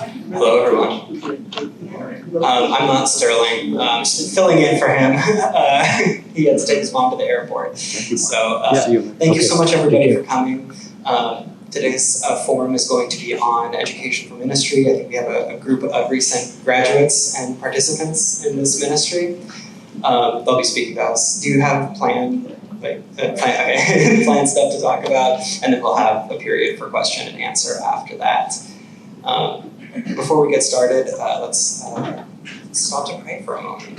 Hello, everyone. I'm not Sterling. I'm just filling in for him. He had to take his mom to the airport. So thank you so much, everybody, for coming. Today's forum is going to be on education for ministry. I think we have a group of recent graduates and participants in this ministry. They'll be speaking to us. Do you have planned stuff to talk about? And then we'll have a period for question and answer after that. Before we get started, let's stop to pray for a moment.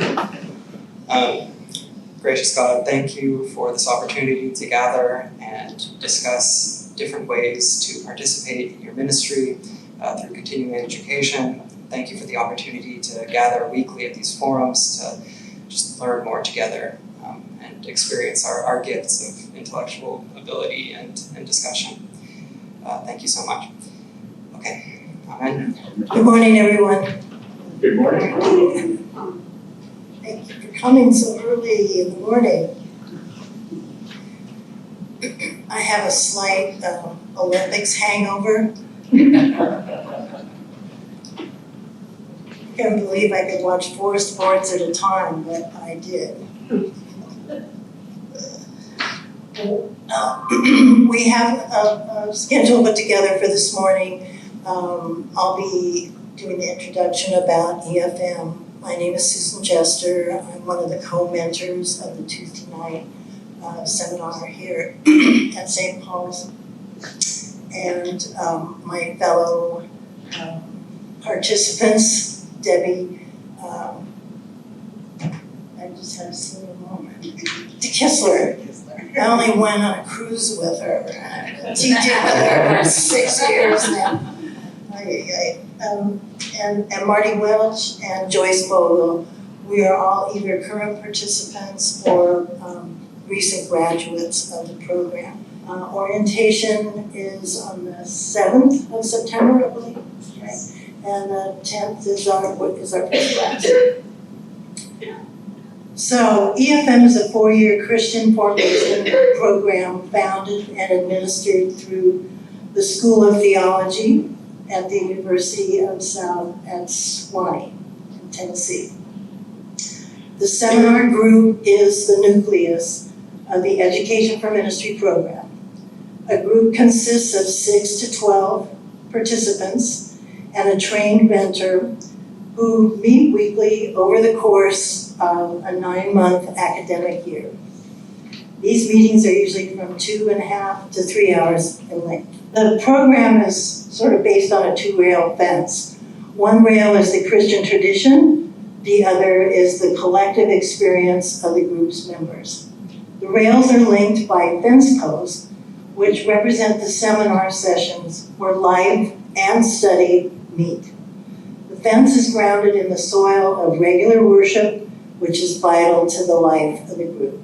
Gracious God, thank you for this opportunity to gather and discuss different ways to participate in your ministry through continuing education. Thank you for the opportunity to gather weekly at these forums to just learn more together and experience our gifts of intellectual ability and discussion. Thank you so much. Okay, amen. Good morning, everyone. Good morning. Thank you for coming so early in the morning. I have a slight Olympics hangover. I can't believe I could watch 4 sports at a time, but I did. We have a schedule put together for this morning. I'll be doing the introduction about EFM. My name is Susan Jester. I'm one of the co-mentors of the Tuesday night seminar here at St. Paul's. And my fellow participants, Debbie, I just had a senior moment, to Kistler. I only went on a cruise with her. I teaching with her for 6 years now. And Marti Welch and Joyce Vogel, we are all either current participants or recent graduates of the program. Orientation is on the 7th of September, I believe, right? And the 10th is our first class. So EFM is a 4-year Christian formation program founded and administered through the School of Theology at the University of Sewanee in Tennessee. The seminar group is the nucleus of the Education for Ministry program. A group consists of 6 to 12 participants and a trained mentor who meet weekly over the course of a 9-month academic year. These meetings are usually from 2.5 to 3 hours in length. The program is sort of based on a 2-rail fence. One rail is the Christian tradition, the other is the collective experience of the group's members. The rails are linked by fence posts, which represent the seminar sessions where life and study meet. The fence is grounded in the soil of regular worship, which is vital to the life of the group.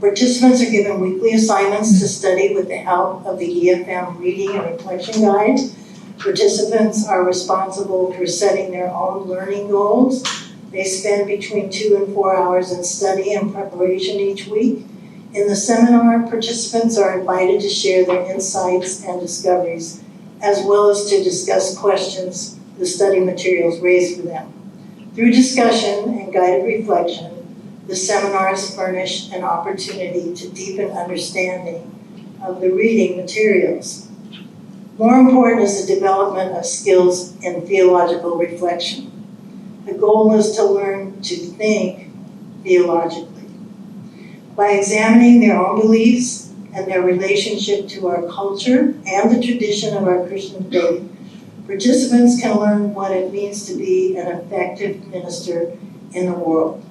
Participants are given weekly assignments to study with the help of the EFM reading and reflection guide. Participants are responsible for setting their own learning goals. They spend between 2 and 4 hours in study and preparation each week. In the seminar, participants are invited to share their insights and discoveries, as well as to discuss questions the study materials raise for them. Through discussion and guided reflection, the seminars furnish an opportunity to deepen understanding of the reading materials. More important is the development of skills in theological reflection. The goal is to learn to think theologically. By examining their own beliefs and their relationship to our culture and the tradition of our Christian faith, participants can learn what it means to be an effective minister in the world.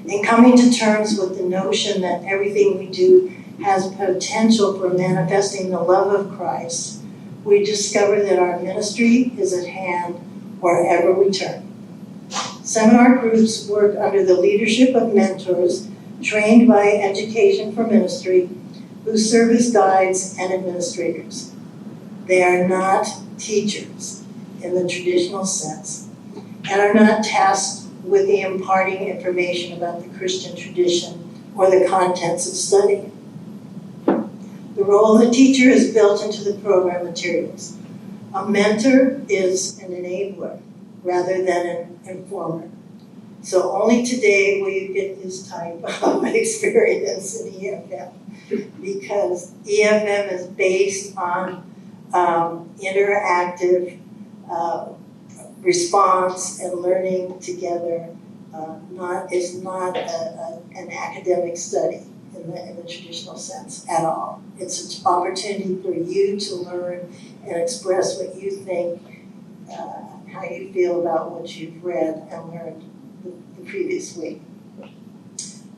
In coming to terms with the notion that everything we do has potential for manifesting the love of Christ, we discover that our ministry is at hand wherever we turn. Seminar groups work under the leadership of mentors trained by Education for Ministry who serve as guides and administrators. They are not teachers in the traditional sense and are not tasked with the imparting information about the Christian tradition or the contents of study. The role of the teacher is built into the program materials. A mentor is an enabler rather than an informer. So only today will you get this type of experience in EFM, because EFM is based on interactive response and learning together. Is not an academic study in the traditional sense at all. It's an opportunity for you to learn and express what you think, how you feel about what you've read and learned the previous week.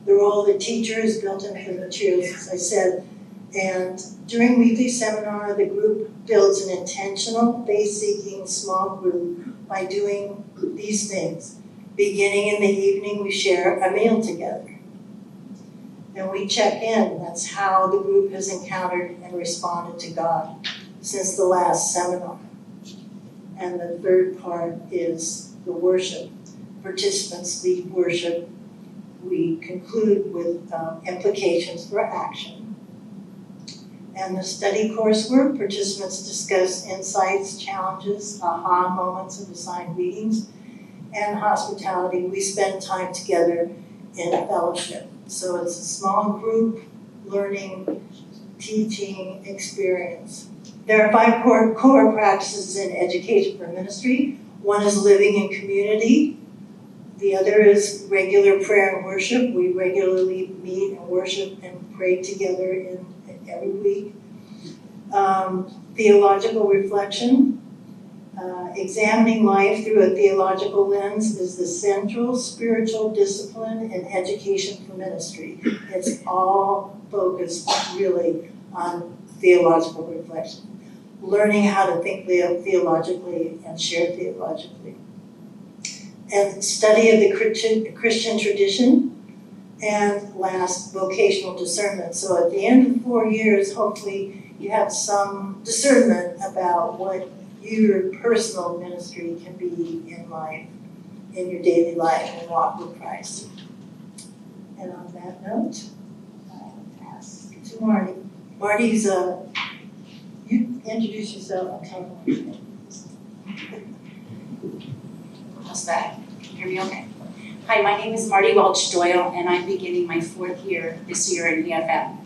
The role of the teacher is built into the materials, as I said, and during weekly seminar, the group builds an intentional, faith-seeking small group by doing these things. Beginning in the evening, we share a meal together. And we check in. That's how the group has encountered and responded to God since the last seminar. And the third part is the worship. Participants lead worship. We conclude with implications for action. And the study coursework, participants discuss insights, challenges, aha moments of assigned readings, and hospitality. We spend time together in a fellowship. So it's a small group learning, teaching experience. There are 5 core practices in education for ministry. One is living in community. The other is regular prayer and worship. We regularly meet and worship and pray together every week. Theological reflection. Examining life through a theological lens is the central spiritual discipline in education for ministry. It's all focused really on theological reflection. Learning how to think theologically and share theologically. And study of the Christian tradition. And last, vocational discernment. So at the end of 4 years, hopefully you have some discernment about what your personal ministry can be in life, in your daily life and walk with Christ. And on that note, I'll pass to Marti. Marti's, you introduce yourself and tell them what your name is. How's that? Can you hear me okay? Hi, my name is Marti Welch Doyle, and I'm beginning my 4th year this year in EFM.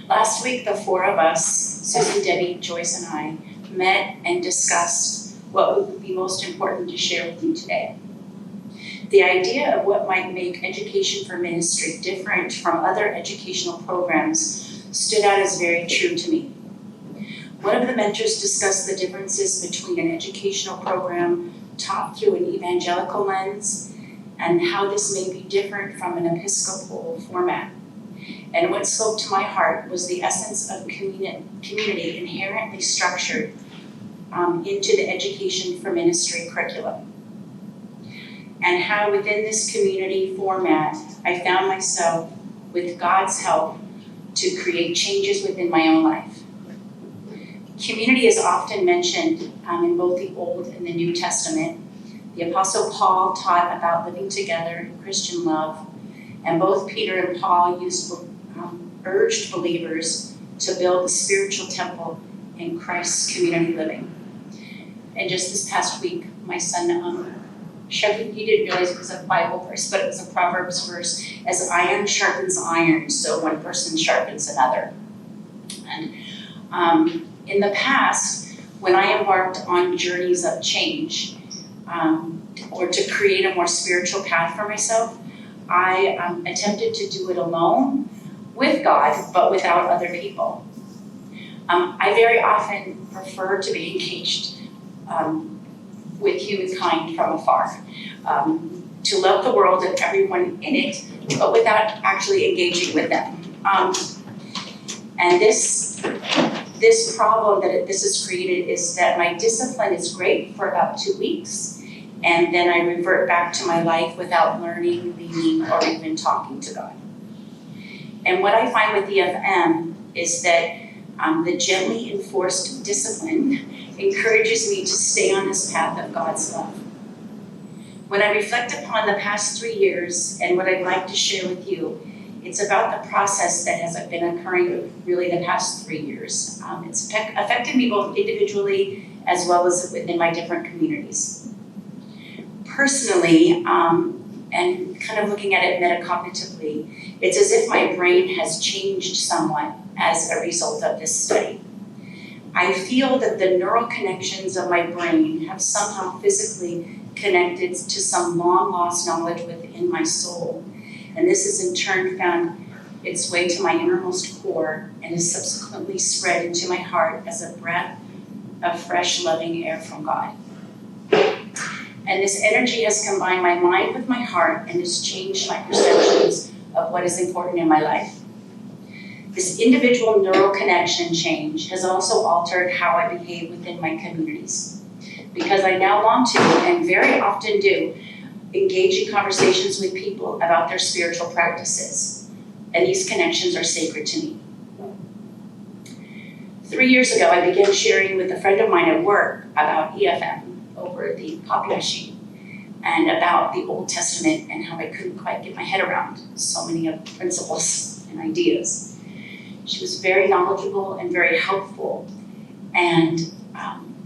Last week, the 4 of us, Susan, Debbie, Joyce, and I, met and discussed what would be most important to share with you today. The idea of what might make education for ministry different from other educational programs stood out as very true to me. One of the mentors discussed the differences between an educational program taught through an evangelical lens and how this may be different from an Episcopal format. And what spoke to my heart was the essence of community inherently structured into the education for ministry curriculum. And how within this community format, I found myself, with God's help, to create changes within my own life. Community is often mentioned in both the Old and the New Testament. The Apostle Paul taught about living together in Christian love, and both Peter and Paul urged believers to build a spiritual temple in Christ's community living. And just this past week, my son, he didn't realize it was a Bible verse, but it was a Proverbs verse, as iron sharpens iron, so one person sharpens another. And in the past, when I embarked on journeys of change, or to create a more spiritual path for myself, I attempted to do it alone, with God, but without other people. I very often prefer to be engaged with humankind from afar, to love the world and everyone in it, but without actually engaging with them. And this problem that this has created is that my discipline is great for about 2 weeks, and then I revert back to my life without learning, leading, or even talking to God. And what I find with EFM is that the gently enforced discipline encourages me to stay on this path of God's love. When I reflect upon the past 3 years and what I'd like to share with you, It's about the process that has been occurring really the past 3 years. It's affected me both individually as well as within my different communities. Personally, and kind of looking at it metacognitively, it's as if my brain has changed somewhat as a result of this study. I feel that the neural connections of my brain have somehow physically connected to some long lost knowledge within my soul. And this has in turn found its way to my innermost core and is subsequently spread into my heart as a breath of fresh, loving air from God. And this energy has combined my mind with my heart and has changed my perceptions of what is important in my life. This individual neural connection change has also altered how I behave within my communities, because I now long to, and very often do, engage in conversations with people about their spiritual practices, and these connections are sacred to me. 3 years ago, I began sharing with a friend of mine at work about EFM over the copy machine, and about the Old Testament and how I couldn't quite get my head around so many of the principles and ideas. She was very knowledgeable and very helpful. And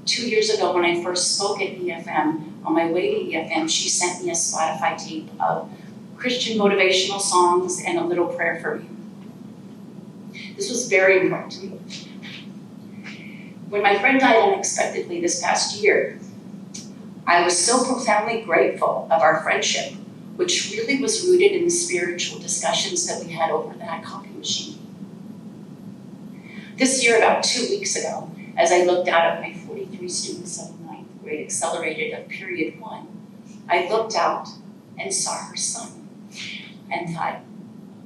2 years ago, when I first spoke at EFM, on my way to EFM, she sent me a Spotify tape of Christian motivational songs and a little prayer for me. This was very important to me. When my friend died unexpectedly this past year, I was so profoundly grateful of our friendship, which really was rooted in the spiritual discussions that we had over that copy machine. This year, about 2 weeks ago, as I looked out at my 43 students of 9th grade accelerated of period 1, I looked out and saw her son and thought,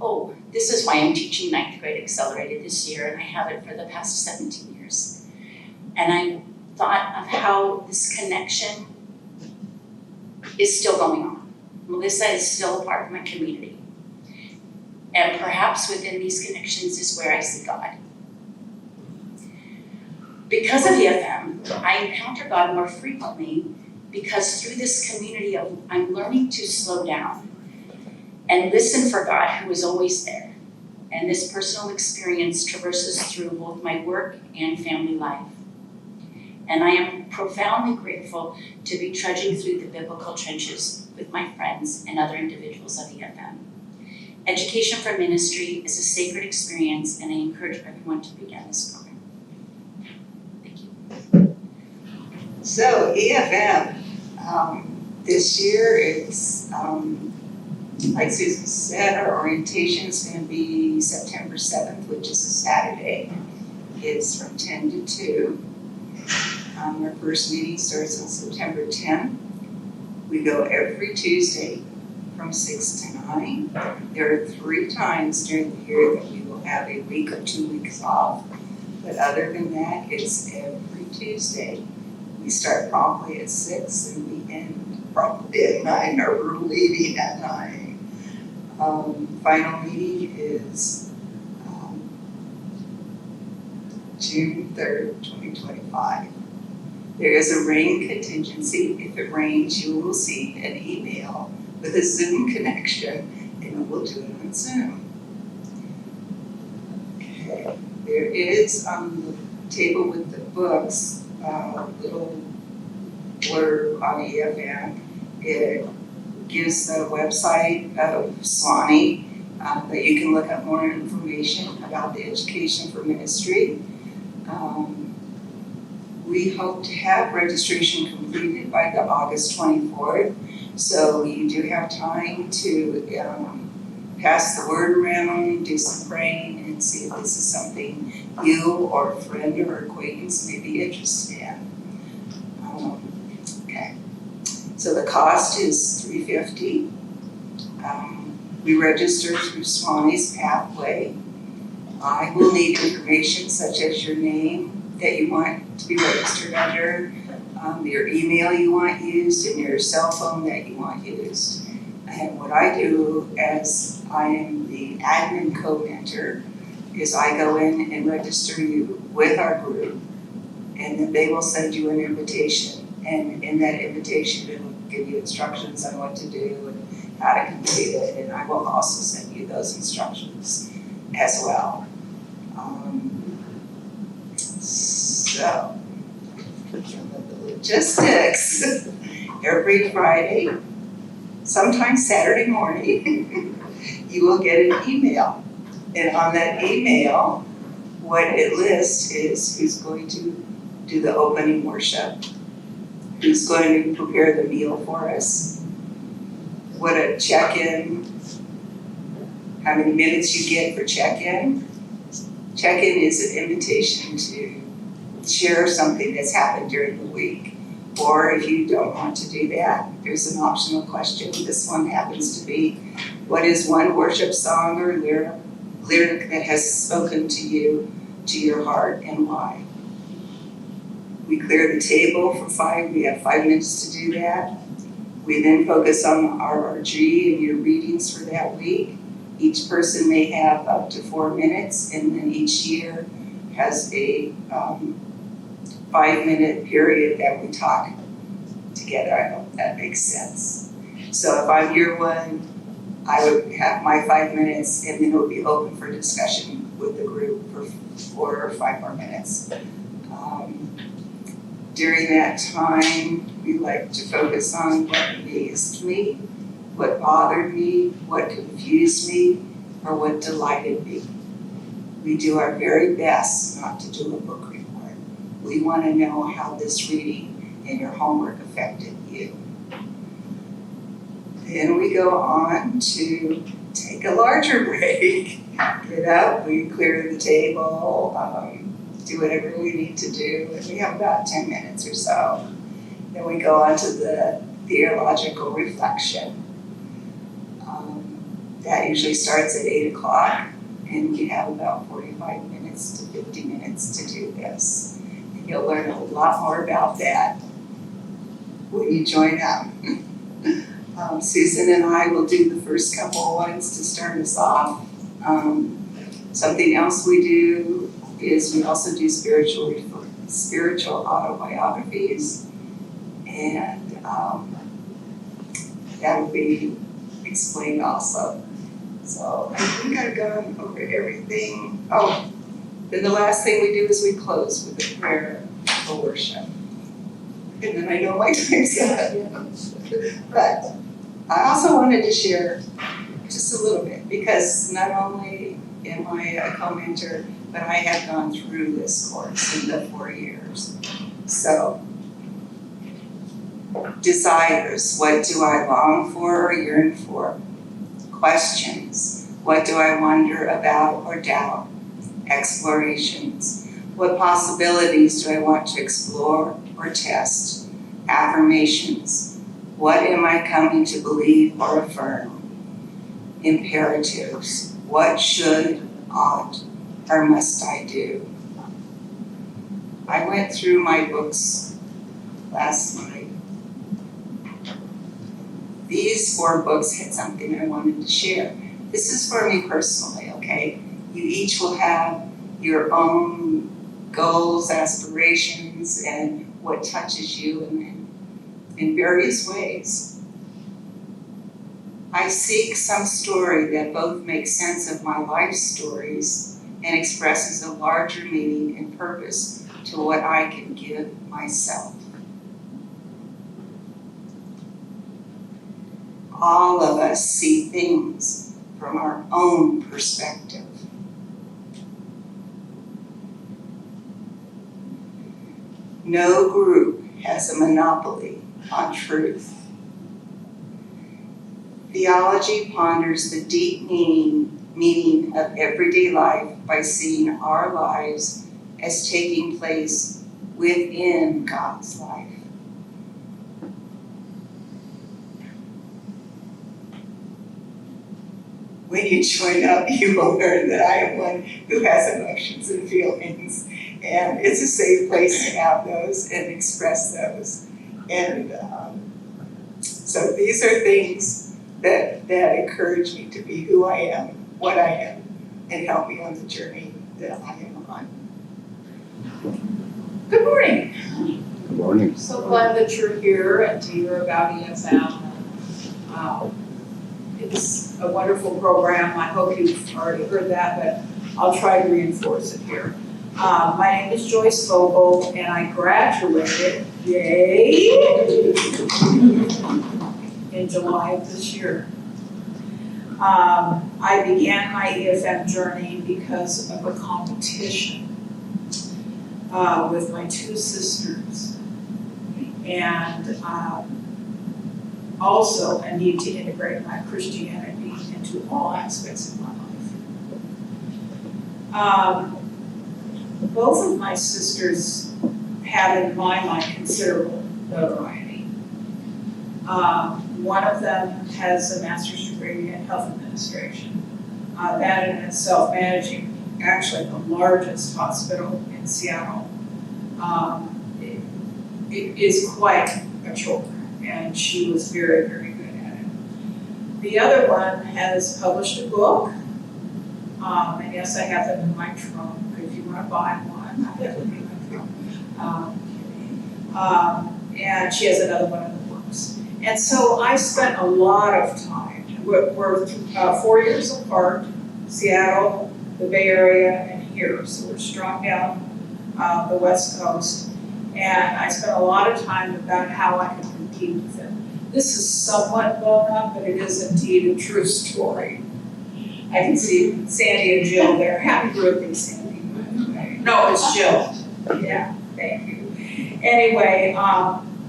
oh, this is why I'm teaching 9th grade accelerated this year, and I have it for the past 17 years. And I thought of how this connection is still going on. Melissa is still a part of my community. And perhaps within these connections is where I see God. Because of EFM, I encounter God more frequently because through this community, I'm learning to slow down and listen for God, who is always there. And this personal experience traverses through both my work and family life. And I am profoundly grateful to be trudging through the biblical trenches with my friends and other individuals of EFM. Education for ministry is a sacred experience, and I encourage everyone to begin this program. Thank you. So EFM, this year it's, like Susan said, our orientation is going to be September 7th, which is a Saturday. It's from 10 to 2. Our first meeting starts on September 10th. We go every Tuesday from 6 to 9. There are 3 times during the year that we will have a week or 2 weeks off. But other than that, it's every Tuesday. We start promptly at 6 and we end promptly at 9, or we're leaving at 9. Final meeting is June 3rd, 2025. There is a rain contingency. If it rains, you will see an email with a Zoom connection, and we'll do it on Zoom. Okay. There is on the table with the books a little blurb on EFM. It gives the website of Sewanee that you can look up more information about the education for ministry. We hope to have registration completed by the August 24th, so you do have time to pass the word around, do some praying, and see if this is something you or a friend or acquaintance may be interested in. Okay, so the cost is $350. We register through Sewanee's Pathway. I will need information such as your name that you want to be registered under, your email you want used, and your cell phone that you want used. And what I do, as I am the admin co-mentor, is I go in and register you with our group, and then they will send you an invitation. And in that invitation, it will give you instructions on what to do how to complete it, and I will also send you those instructions as well. So, some of the logistics. Every Friday, sometimes Saturday morning, you will get an email. And on that email, what it lists is who's going to do the opening worship, who's going to prepare the meal for us, what a check-in, how many minutes you get for check-in. Check-in is an invitation to share something that's happened during the week. Or if you don't want to do that, there's an optional question. This one happens to be, what is one worship song or lyric that has spoken to you, to your heart, and why? We clear the table we have 5 minutes to do that. We then focus on RRG and your readings for that week. Each person may have up to 4 minutes, and then each year has a 5-minute period that we talk together. I hope that makes sense. So if I'm year one, I would have my 5 minutes, and then it would be open for discussion with the group for 4 or 5 more minutes. During that time, we like to focus on what amazed me, what bothered me, what confused me, or what delighted me. We do our very best not to do a book report. We want to know how this reading and your homework affected you. Then we go on to take a larger break. Get up, we clear the table, do whatever we need to do, and we have about 10 minutes or so. Then we go on to the theological reflection. That usually starts at 8 o'clock, and we have about 45 minutes to 50 minutes to do this. And you'll learn a lot more about that when you join up. Susan and I will do the first couple of ones to start us off. Something else we do is we also do spiritual autobiographies, and that will be explained also. So I think I've gone over everything. Oh, then the last thing we do is we close with a prayer for worship. And then I know my time's up. But I also wanted to share just a little bit, because not only am I a co-mentor, but I have gone through this course in the 4 years. So, desires, what do I long for or yearn for? Questions, what do I wonder about or doubt? Explorations, what possibilities do I want to explore or test? Affirmations, what am I coming to believe or affirm? Imperatives, what should, ought, or must I do? I went through my books last night. These 4 books had something I wanted to share. This is for me personally, okay? You each will have your own goals, aspirations, and what touches you in various ways. I seek some story that both makes sense of my life stories and expresses a larger meaning and purpose to what I can give myself. All of us see things from our own perspective. No group has a monopoly on truth. Theology ponders the deep meaning of everyday life by seeing our lives as taking place within God's life. When you join up, you will learn that I am one who has emotions and feelings, and it's a safe place to have those and express those. And so these are things that encourage me to be who I am, what I am, and help me on the journey that I am on. Good morning. Good morning. So glad that you're here and to hear about EFM. It's a wonderful program. I hope you've already heard that, but I'll try to reinforce it here. My name is Joyce Vogel, and I graduated, yay, in July of this year. I began my EFM journey because of a competition with my two sisters, and also a need to integrate my Christianity into all aspects of my life. Both of my sisters have, in my mind, considerable notoriety. One of them has a master's degree in health administration. That in itself, managing actually the largest hospital in Seattle, it is quite a chore, and she was very, very good at it. The other one has published a book, and yes, I have them in my trunk. If you want to buy one, I have them in my trunk. And she has another one in the works. And so I spent a lot of time. We're 4 years apart, Seattle, the Bay Area, and here. So we're strung down the West Coast. And I spent a lot of time about how I could compete with them. This is somewhat blown up, but it is indeed a true story. I can see Sandy and Jill there. Happy birthday, Sandy, by the way. No, it's Jill. Yeah, thank you. Anyway,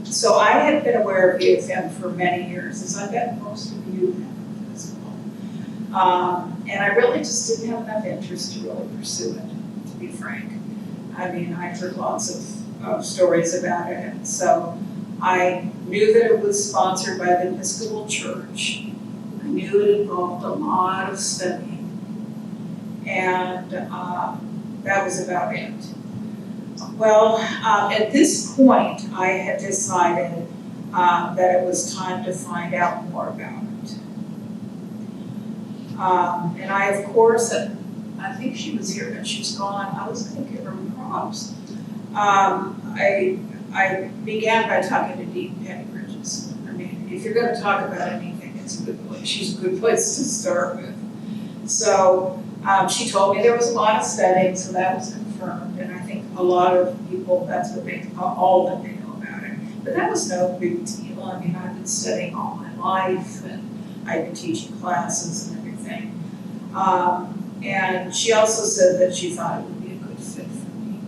so I had been aware of EFM for many years, as I bet most of you have as well. And I really just didn't have enough interest to really pursue it, to be frank. I mean, I heard lots of stories about it, and so I knew that it was sponsored by the Episcopal Church. I knew it involved a lot of studying, and that was about it. Well, at this point, I had decided that it was time to find out more about it. And I, of course, I think she was here, but she's gone. I was going to give her props. I began by talking to Deepen. I mean, if you're going to talk about anything, it's a good place. She's a good place to start with. So she told me there was a lot of studying, so that was confirmed. And I think a lot of people, that's what they, all that they know about it. But that was no big deal. I mean, I've been studying all my life, and I've been teaching classes and everything. And she also said that she thought it would be a good fit for me.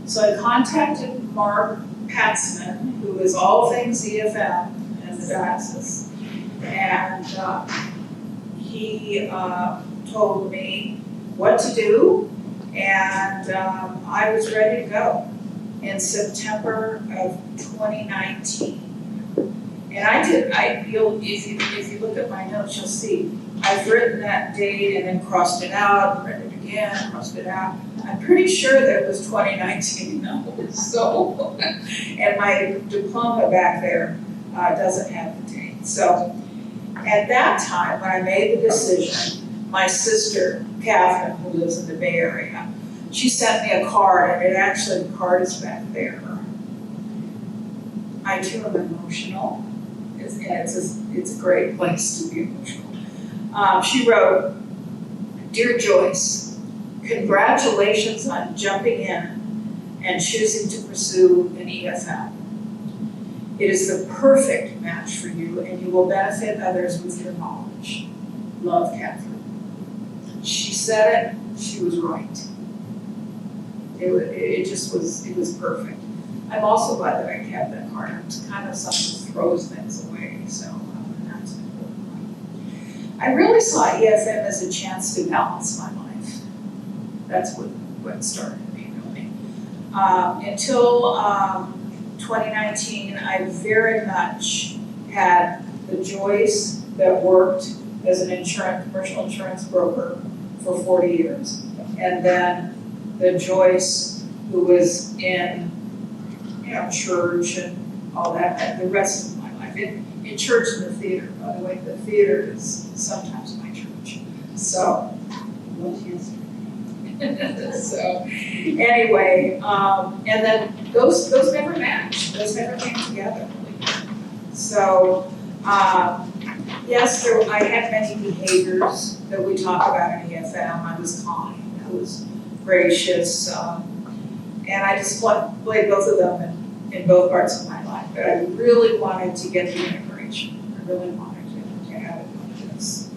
So I contacted Mark Patzman, who is all things EFM in the diocese, and he told me what to do, and I was ready to go in September of 2019. And if you look at my notes, you'll see I've written that date and then crossed it out, written it again, crossed it out. I'm pretty sure that it was 2019 now. So, and my diploma back there doesn't have the date. So at that time, when I made the decision, my sister, Catherine, who lives in the Bay Area, she sent me a card, and the card is back there. I too am emotional, and it's a great place to be emotional. She wrote, "Dear Joyce, congratulations on jumping in and choosing to pursue an EFM. It is the perfect match for you, and you will benefit others with your knowledge. Love, Catherine." She said it, she was right. It was perfect. I'm also glad that I kept that card. It's kind of something that throws things away, so that's important. I really saw EFM as a chance to balance my life. That's what started me, really. Until 2019, I very much had the Joyce that worked as an commercial insurance broker for 40 years, and then the Joyce who was in church and all that, and the rest of my life. In church and the theater, by the way, the theater is sometimes my church. So, so anyway, and then those never matched. Those never came together. So yes, I had many behaviors that we talk about in EFM. I was kind, I was gracious, and I displayed both of them in both parts of my life. But I really wanted to get the integration. I really wanted to have it like this.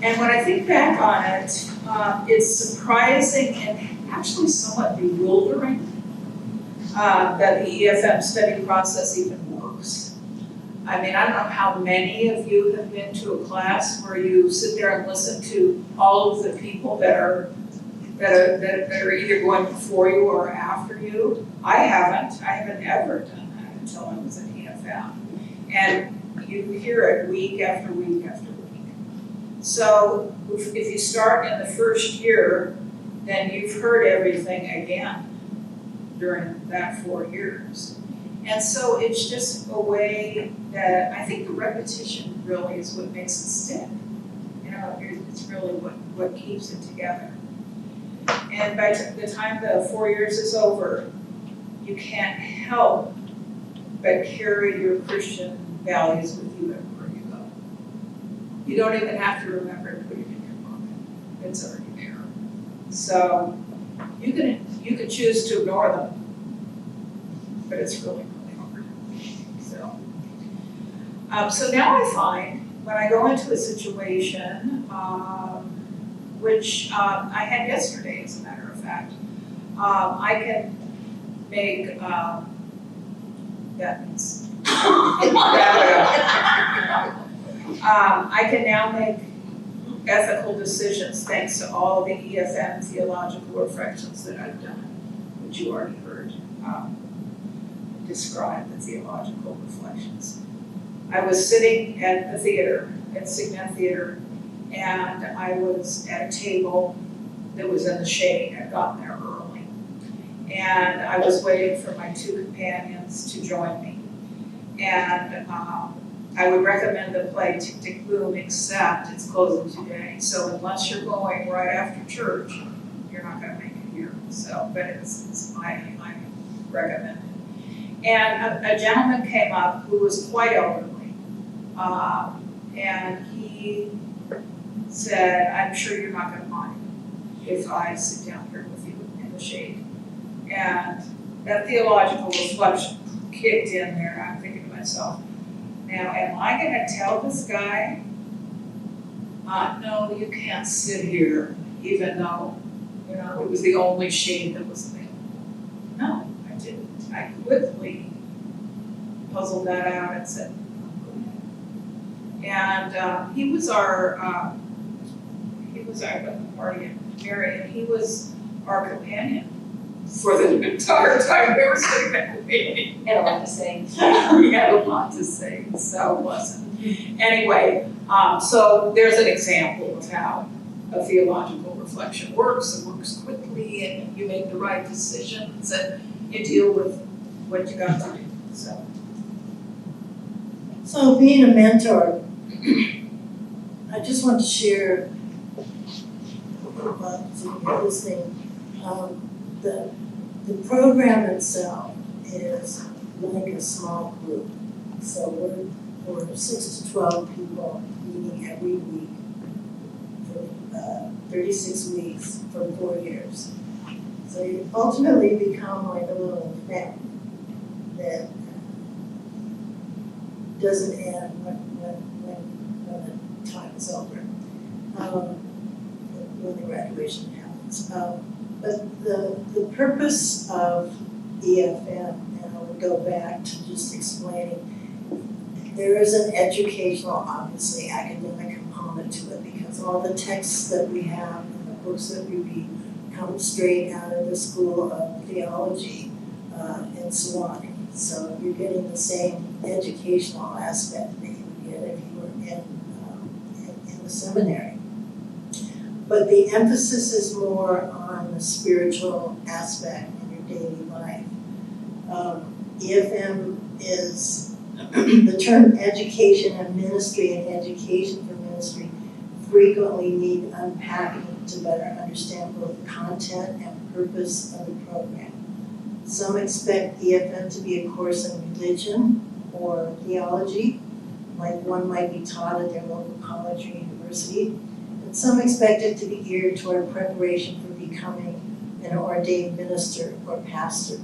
And when I think back on it, it's surprising and actually somewhat bewildering that the EFM study process even works. I mean, I don't know how many of you have been to a class where you sit there and listen to all of the people that are either going before you or after you. I haven't ever done that until I was at EFM. And you hear it week after week after week. So if you start in the first year, then you've heard everything again during that 4 years. And so it's just a way that, I think the repetition really is what makes it stick. You know, it's really what keeps it together. And by the time the 4 years is over, you can't help but carry your Christian values with you everywhere you go. You don't even have to remember to put it in your pocket. It's already there. So you can choose to ignore them, but it's really, really hard. So now I find when I go into a situation, which I had yesterday, as a matter of fact, I can make that means I can now make ethical decisions thanks to all the EFM theological reflections that I've done, which you already heard describe the theological reflections. I was sitting at the theater, at Signet Theater, and I was at a table that was in the shade. I'd gotten there early. And I was waiting for my 2 companions to join me. And I would recommend the play Tick, Tick, Boom, except it's closing today. So unless you're going right after church, you're not going to make it here. So, but it's I recommend it. And a gentleman came up who was quite elderly. And he said, I'm sure you're not going to mind if I sit down here with you in the shade. And that theological reflection kicked in there. I'm thinking to myself, now am I going to tell this guy, no, you can't sit here, even though, you know, it was the only shade that was available? No, I didn't. I quickly puzzled that out and said, and he was our Marti and Mary, and he was our companion for the entire time they were sitting there with me. Had a lot to say. He had a lot to say, so pleasant. Anyway, so there's an example of how a theological reflection works. It works quickly, and you make the right decisions, and you deal with what you got to do. So being a mentor, I just want to share about this thing. The program itself is like a small group. So we're 6 to 12 people meeting every week for 36 weeks for 4 years. So you ultimately become like a little family that doesn't end when the time is over, when the graduation happens. But the purpose of EFM, and I would go back to just explaining, there is an educational, obviously academic component to it, because all the texts that we have and the books that we read come straight out of the School of Theology in Sewanee. So you're getting the same educational aspect that you would get if you were in the seminary. But the emphasis is more on the spiritual aspect in your daily life. EFM is the term education and ministry, and education for ministry frequently need unpacking to better understand both the content and purpose of the program. Some expect EFM to be a course in religion or theology. like one might be taught at their local college or university, and some expect it to be geared toward preparation for becoming an ordained minister or pastor,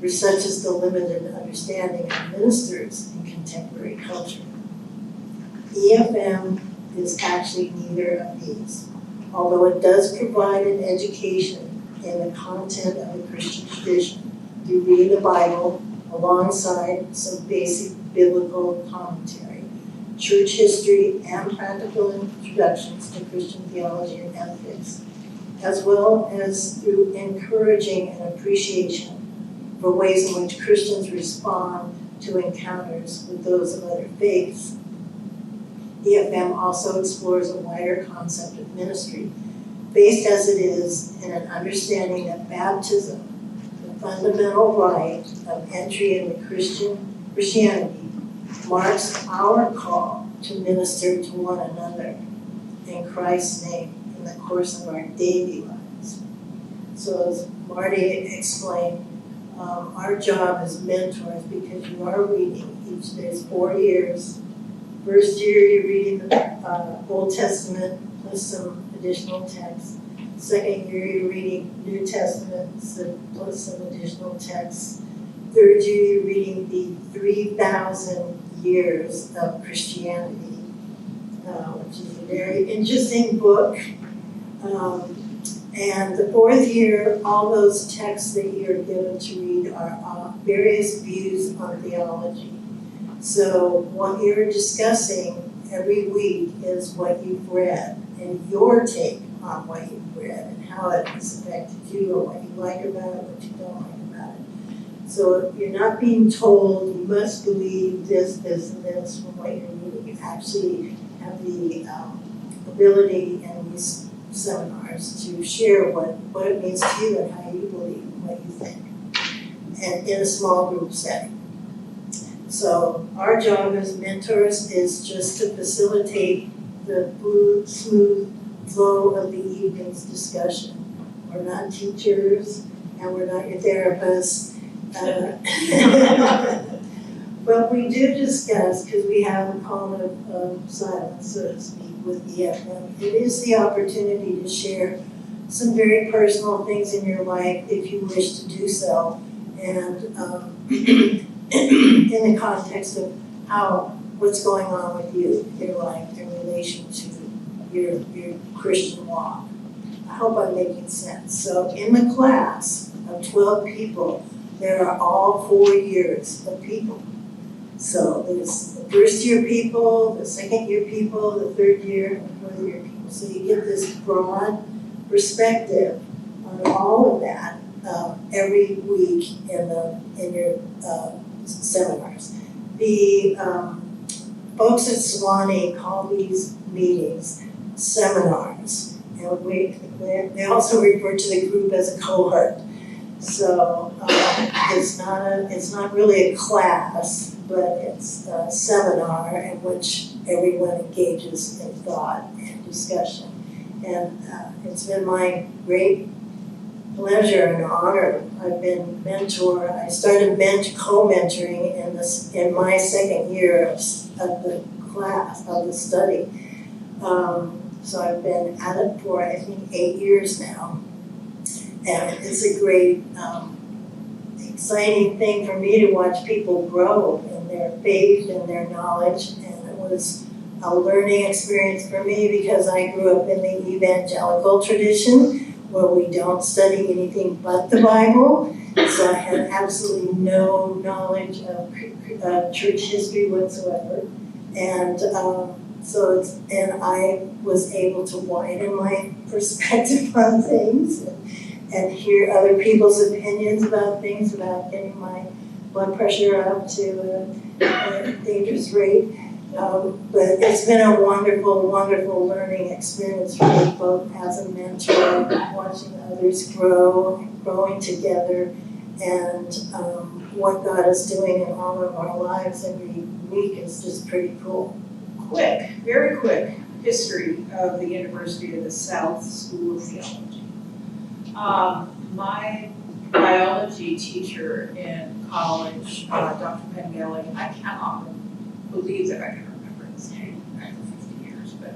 for such is the limited understanding of ministers in contemporary culture. EFM is actually neither of these, although it does provide an education in the content of the Christian tradition through reading the Bible alongside some basic biblical commentary, church history, and practical introductions to Christian theology and ethics, as well as through encouraging an appreciation for ways in which Christians respond to encounters with those of other faiths. EFM also explores a wider concept of ministry, based as it is in an understanding that baptism, the fundamental rite of entry into Christianity, marks our call to minister to one another in Christ's name in the course of our daily lives. So as Marty explained, our job as mentors, because you are reading each, there's 4 years. First year, you're reading the Old Testament plus some additional text. Second year, you're reading New Testament plus some additional text. Third year, you're reading the 3,000 years of Christianity, which is a very interesting book. And the fourth year, all those texts that you're given to read are various views on theology. So what you're discussing every week is what you've read and your take on what you've read and how it has affected you or what you like about it, what you don't like about it. So you're not being told you must believe this, this, and this from what you're reading. You actually have the ability in these seminars to share what it means to you and how you believe and what you think, and in a small group setting. So our job as mentors is just to facilitate the smooth flow of the evening's discussion. We're not teachers and we're not your therapists. But we do discuss, because we have a moment of silence, so to speak, with EFM. It is the opportunity to share some very personal things in your life if you wish to do so. And in the context of what's going on with you, your life, in relation to your Christian walk. I hope I'm making sense. So in the class of 12 people, there are all 4 years of people. So there's the first year people, the second year people, the third year, and fourth year people. So you get this broad perspective on all of that every week in your seminars. The folks at Sewanee call these meetings seminars, and they also refer to the group as a cohort. So it's not really a class, but it's a seminar in which everyone engages in thought and discussion. And it's been my great pleasure and honor. I've been mentor. I started co-mentoring in my second year of the class, of the study. So I've been at it for, I think, 8 years now. And it's a great, exciting thing for me to watch people grow in their faith and their knowledge. And it was a learning experience for me because I grew up in the evangelical tradition where we don't study anything but the Bible. So I had absolutely no knowledge of church history whatsoever. And and I was able to widen my perspective on things and hear other people's opinions about things, about getting my blood pressure up to a dangerous rate. But it's been a wonderful, wonderful learning experience for me, both as a mentor, watching others growing together, and what God is doing in all of our lives every week is just pretty cool. Very quick history of the University of the South School of Theology. My biology teacher in college, Dr. Pengelly, I cannot believe that I can remember his name after 50 years, but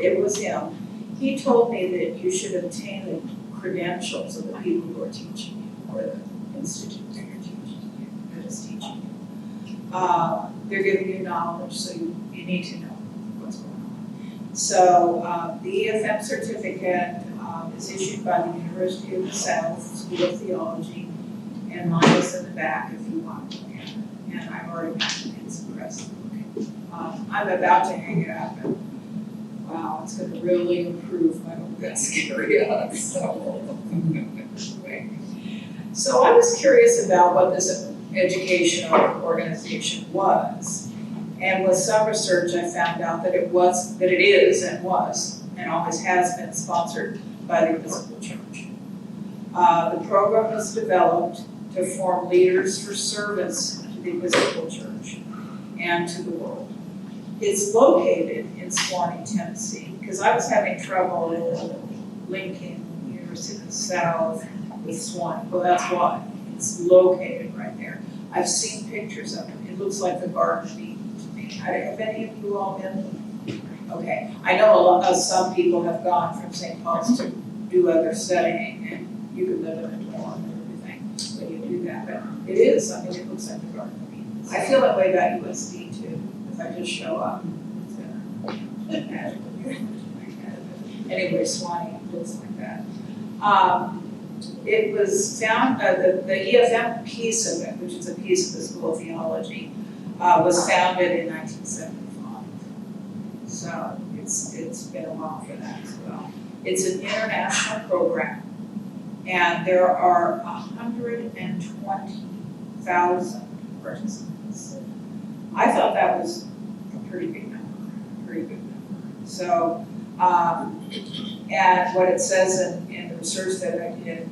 it was him. He told me that you should obtain the credentials of the people who are teaching you, or the institute that you're teaching you, that is teaching you. They're giving you knowledge, so you need to know what's going on. So the EFM certificate is issued by the University of the South, School of Theology, and mine is in the back if you want to look at it. And I've already got it, it's impressive looking. I'm about to hang it up, and wow, it's going to really improve my own desk area. So I was curious about what this educational organization was. And with some research, I found out that it is and always has been sponsored by the Episcopal Church. The program was developed to form leaders for service to the Episcopal Church and to the world. It's located in Sewanee, Tennessee, because I was having trouble linking University of the South with Sewanee. Well, that's why. It's located right there. I've seen pictures of it. It looks like the Garden of Eden to me. Have any of you all been? Okay. I know some people have gone from St. Paul's to do other studying, and you can live in a dorm and everything when you do that. But it is, I mean, it looks like the Garden of Eden. I feel that way about USD too. If I just show up, it's gonna anyway, Sewanee looks like that. It was found, the EFM piece of it, which is a piece of the School of Theology, was founded in 1975. So it's been a while for that as well. It's an international program, and there are 120,000 participants. I thought that was a pretty big number, a pretty good number. So, and what it says in the research that I did,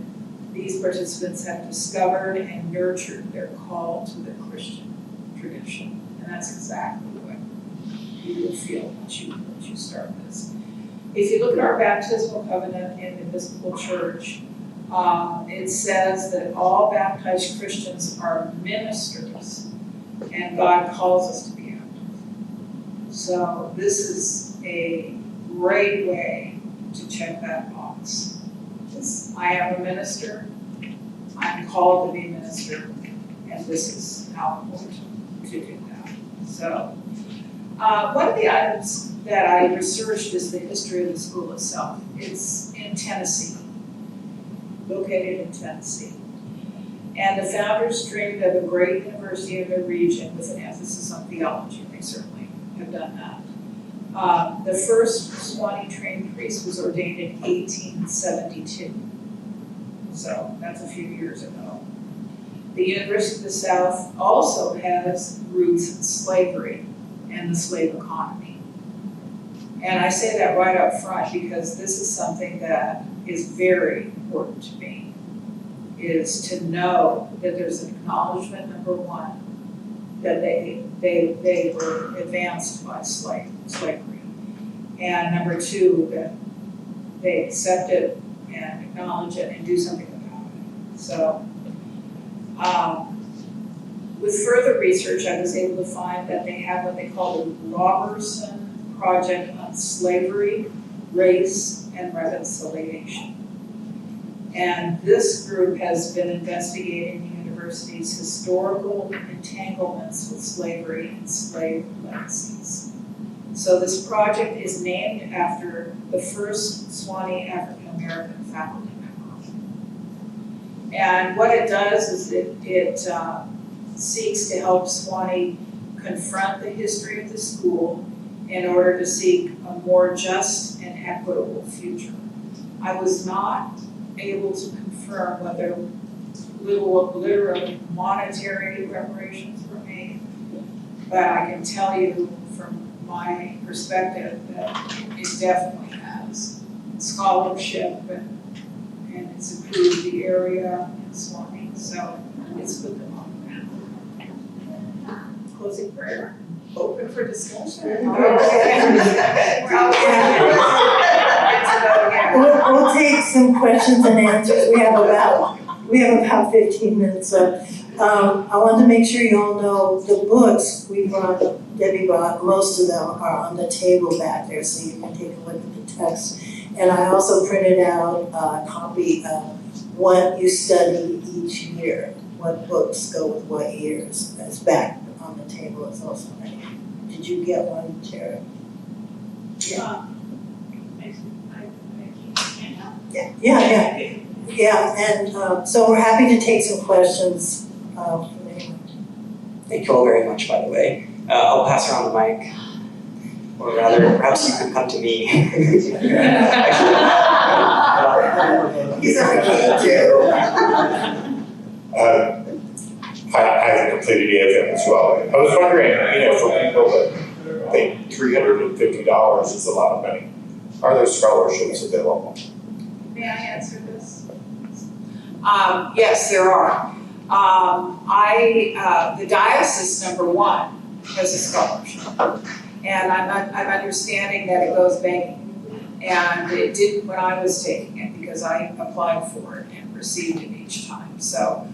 these participants have discovered and nurtured their call to the Christian tradition. And that's exactly what you will feel once you start this. If you look at our baptismal covenant in the Episcopal Church, it says that all baptized Christians are ministers, and God calls us to be active. So this is a great way to check that box. I am a minister, I'm called to be a minister, and this is how I'm going to do that. So, one of the items that I researched is the history of the school itself. It's in Tennessee, located in Tennessee. And the founders dreamed of a great university in their region with an emphasis on theology, and they certainly have done that. The first Sewanee trained priest was ordained in 1872. So that's a few years ago. The University of the South also has roots in slavery and the slave economy. And I say that right up front because this is something that is very important to me, is to know that there's an acknowledgement, number one, that they were advanced by slavery. And number two, that they accept it and acknowledge it and do something about it. So, with further research, I was able to find that they have what they call the Robertson Project on Slavery, Race, and Reconciliation. And this group has been investigating the university's historical entanglements with slavery and slave legacies. So this project is named after the first Sewanee African American faculty member. And what it does is it seeks to help Sewanee confront the history of the school in order to seek a more just and equitable future. I was not able to confirm whether literal monetary reparations were made, but I can tell you from my perspective that it definitely has scholarship and it's improved the area in Sewanee, so it's put them on the map. Closing prayer, open for discussion. We'll take some questions and answers. We have about 15 minutes left. I wanted to make sure you all know the books Debbie brought, most of them are on the table back there, so you can take a look at the text. And I also printed out a copy of what you study each year, what books go with what years. That's back on the table, it's also ready. Did you get one, Tara? Yeah, and so we're happy to take some questions from anyone. Thank you all very much, by the way. I'll pass around the mic. Or rather, perhaps you could come to me. He's on the key too. I haven't completed EFM as well. I was wondering, for people that think $350 is a lot of money, are there scholarships available? May I answer this? Yes, there are. The diocese, number one, has a scholarship. And I'm understanding that it goes banking. And it didn't when I was taking it because I applied for it and received it each time. So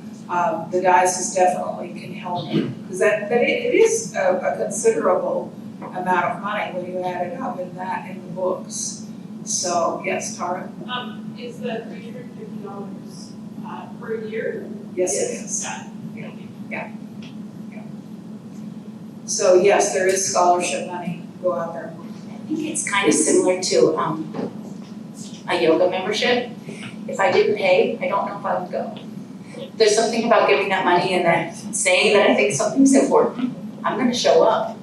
the diocese definitely can help you. Because it is a considerable amount of money when you add it up in the books. So yes, Tara? Is the $350 per year? Yes, it is. Yeah. So yes, there is scholarship money. Go out there. I think it's kind of similar to a yoga membership. If I didn't pay, I don't know if I would go. There's something about giving that money and then saying that I think something's important. I'm going to show up.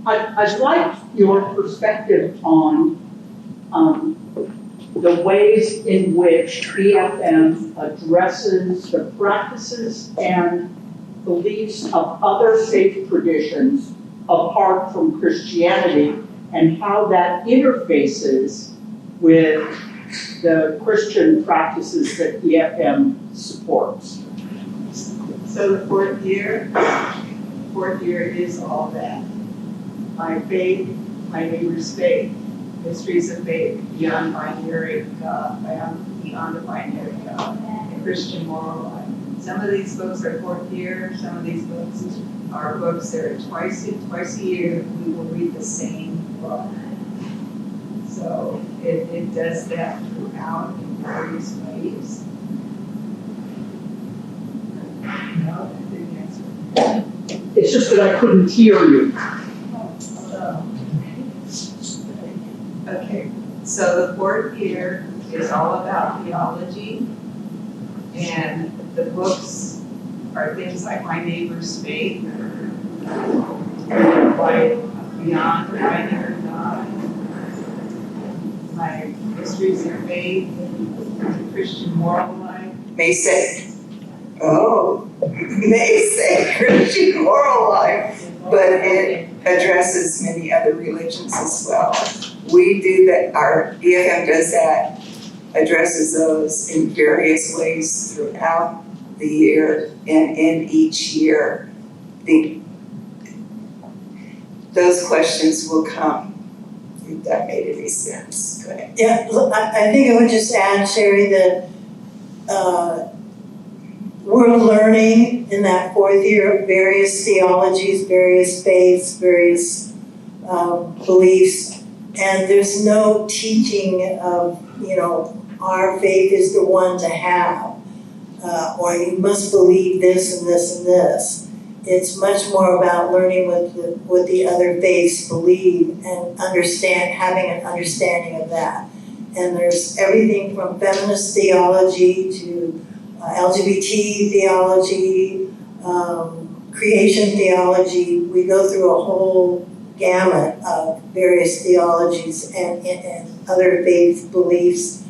I'd like your perspective on the ways in which EFM addresses the practices and beliefs of other faith traditions apart from Christianity and how that interfaces with the Christian practices that EFM supports. So the fourth year is all that. My faith, my neighbor's faith, mysteries of faith, beyond binary God, beyond the binary God, the Christian moral life. Some of these books are fourth year, some of these books are books that are twice a year, we will read the same book. So it does that throughout in various ways. No, that didn't answer. It's just that I couldn't hear you. Okay, so the fourth year is all about theology, and the books are things like My Neighbor's Faith, like Beyond the Binary God, My Mysteries of Faith, Christian Moral Life. May say Christian Moral Life, but it addresses many other religions as well. We do that, our EFM does that, addresses those in various ways throughout the year and in each year. Those questions will come, if that made any sense. Go ahead. Yeah, look, I think I would just add, Sherry, that we're learning in that fourth year various theologies, various faiths, various beliefs, and there's no teaching of, our faith is the one to have, or you must believe this and this and this. It's much more about learning what the other faiths believe and having an understanding of that. And there's everything from feminist theology to LGBT theology, creation theology. We go through a whole gamut of various theologies and other faith beliefs,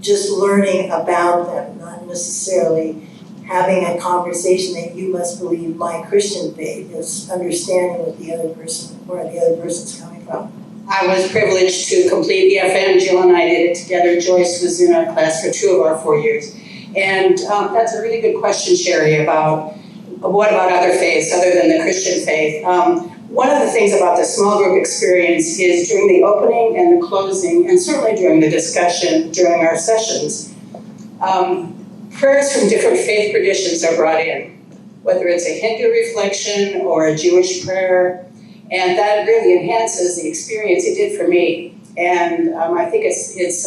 just learning about them, not necessarily having a conversation that you must believe my Christian faith, is understanding what the other person, where the other person's coming from. I was privileged to complete EFM. Jill and I did it together. Joyce was in our class for 2 of our 4 years. And that's a really good question, Sherry, about what about other faiths other than the Christian faith. One of the things about the small group experience is during the opening and the closing, and certainly during the discussion during our sessions, prayers from different faith traditions are brought in, whether it's a Hindu reflection or a Jewish prayer, and that really enhances the experience. It did for me, and I think it's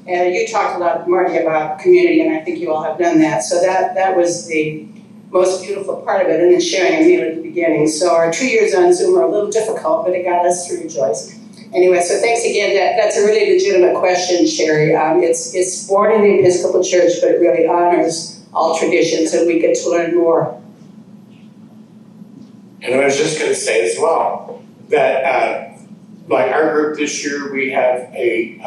and you talked a lot, Marty, about community, and I think you all have done that. So that was the most beautiful part of it, and then sharing a meal at the beginning. So our 2 years on Zoom are a little difficult, but it got us through, Joyce. Anyway, so thanks again. That's a really legitimate question, Sherry. It's born in the Episcopal Church, but it really honors all traditions, and we get to learn more. And I was just going to say as well that, like our group this year, we have a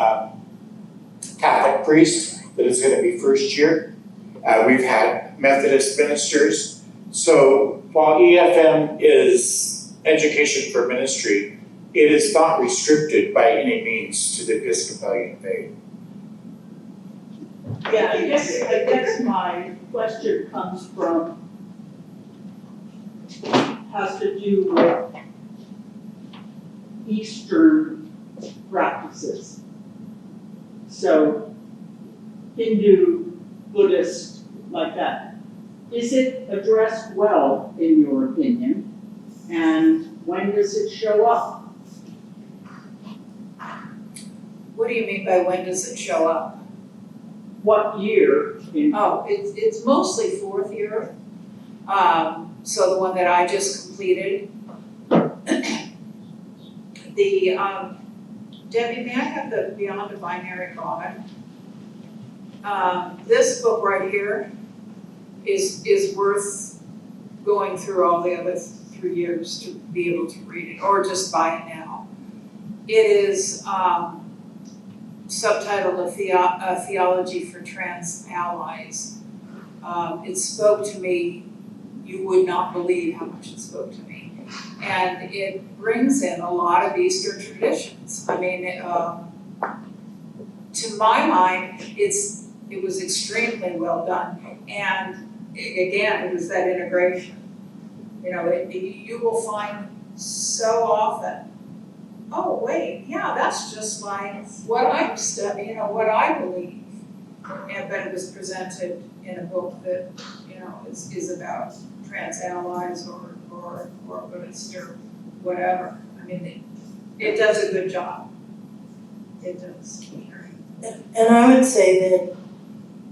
Catholic priest that is going to be first year. We've had Methodist ministers. So while EFM is education for ministry, it is not restricted by any means to the Episcopalian faith. Yeah, I guess my question comes from, has to do with Eastern practices. So Hindu, Buddhist, like that. Is it addressed well, in your opinion? And when does it show up? What do you mean by when does it show up? What year? It's mostly fourth year. So the one that I just completed. Debbie, may I have the Beyond the Binary God? This book right here is worth going through all the other 3 years to be able to read it, or just buy it now. It is subtitled A Theology for Trans Allies. It spoke to me. You would not believe how much it spoke to me. And it brings in a lot of Eastern traditions. I mean, to my mind, it was extremely well done. And again, it was that integration. You know, you will find so often, oh wait, yeah, that's just like what I'm studying, you know, what I believe. But it was presented in a book that, you know, is about trans allies or Buddhist or whatever. I mean, it does a good job. It does. And I would say that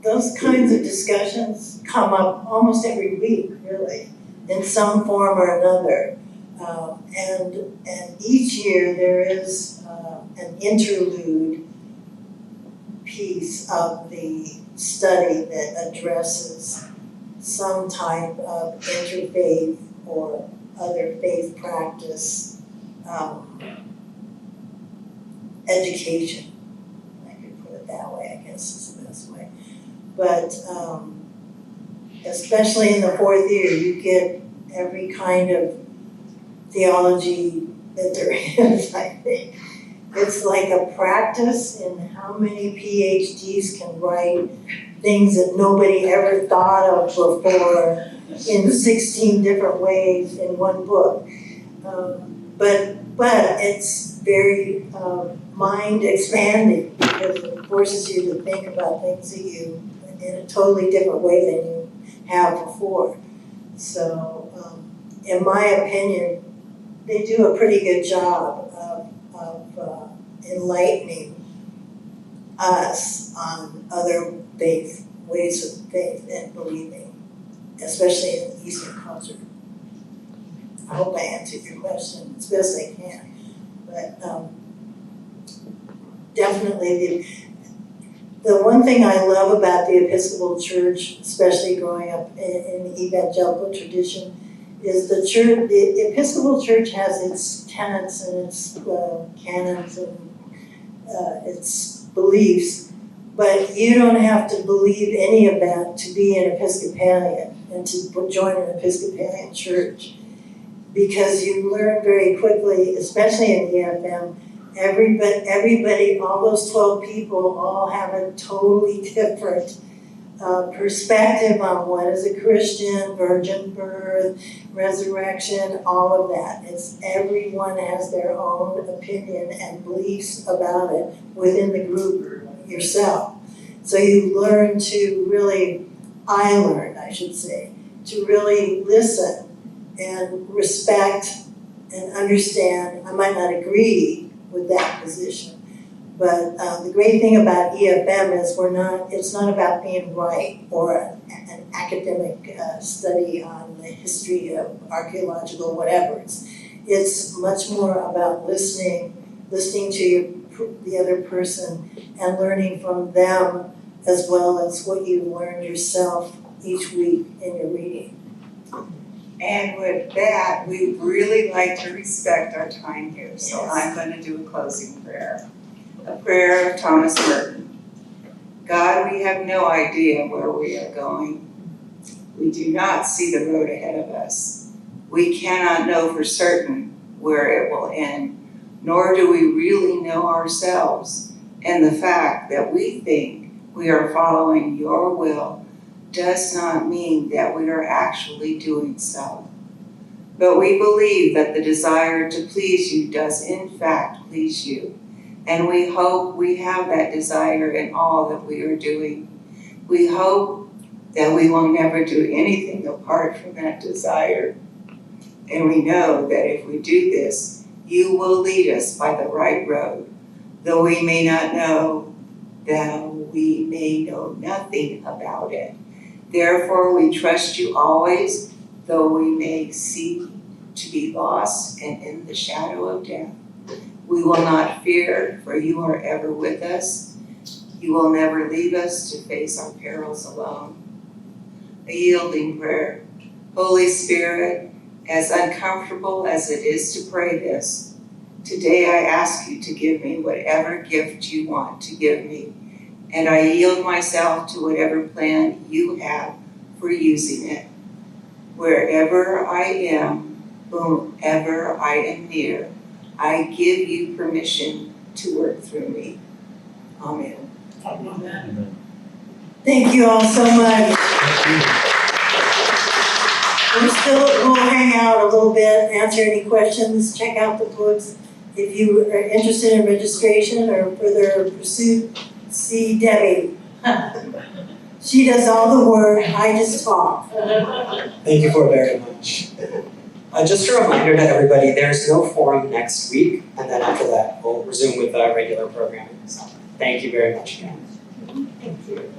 those kinds of discussions come up almost every week, really, in some form or another. And each year there is an interlude piece of the study that addresses some type of interfaith or other faith practice education. I could put it that way, I guess is the best way. But especially in the fourth year, you get every kind of theology that there is, I think. It's like a practice in how many PhDs can write things that nobody ever thought of before in 16 different ways in one book. But it's very mind expanding because it forces you to think about things that you in a totally different way than you have before. So in my opinion, they do a pretty good job of enlightening us on other faith, ways of faith and believing, especially in the Eastern culture. I hope I answered your question as best I can. But definitely the one thing I love about the Episcopal Church, especially growing up in the evangelical tradition, is the Episcopal Church has its tenets and its canons and its beliefs, but you don't have to believe any of that to be an Episcopalian and to join an Episcopalian church, because you learn very quickly, especially in EFM, everybody, all those 12 people all have a totally different perspective on what is a Christian, virgin birth, resurrection, all of that. Everyone has their own opinion and beliefs about it within the group yourself. So you learn to really, I learned, I should say, to really listen and respect and understand. I might not agree with that position, but the great thing about EFM is it's not about being right or an academic study on the history of archaeological whatever. It's much more about listening to the other person and learning from them as well as what you learn yourself each week in your reading. And with that, we really like to respect our time here, so I'm going to do a closing prayer. A prayer of Thomas Merton. God, we have no idea where we are going. We do not see the road ahead of us. We cannot know for certain where it will end, nor do we really know ourselves. And the fact that we think we are following your will does not mean that we are actually doing so. But we believe that the desire to please you does in fact please you. And we hope we have that desire in all that we are doing. We hope that we will never do anything apart from that desire. And we know that if we do this, you will lead us by the right road, though we may not know, though we may know nothing about it. Therefore, we trust you always, though we may seem to be lost and in the shadow of death. We will not fear, for you are ever with us. You will never leave us to face our perils alone. A yielding prayer. Holy Spirit, as uncomfortable as it is to pray this, today I ask you to give me whatever gift you want to give me, and I yield myself to whatever plan you have for using it. Wherever I am, whomever I am near, I give you permission to work through me. Amen. Thank you all so much. We'll hang out a little bit, answer any questions, check out the books. If you are interested in registration or further pursuit, see Debbie. She does all the work, I just talk. Thank you for very much. Just a reminder to everybody, there's no forum next week, and then after that, we'll resume with regular programming. So, thank you very much again. Thank you.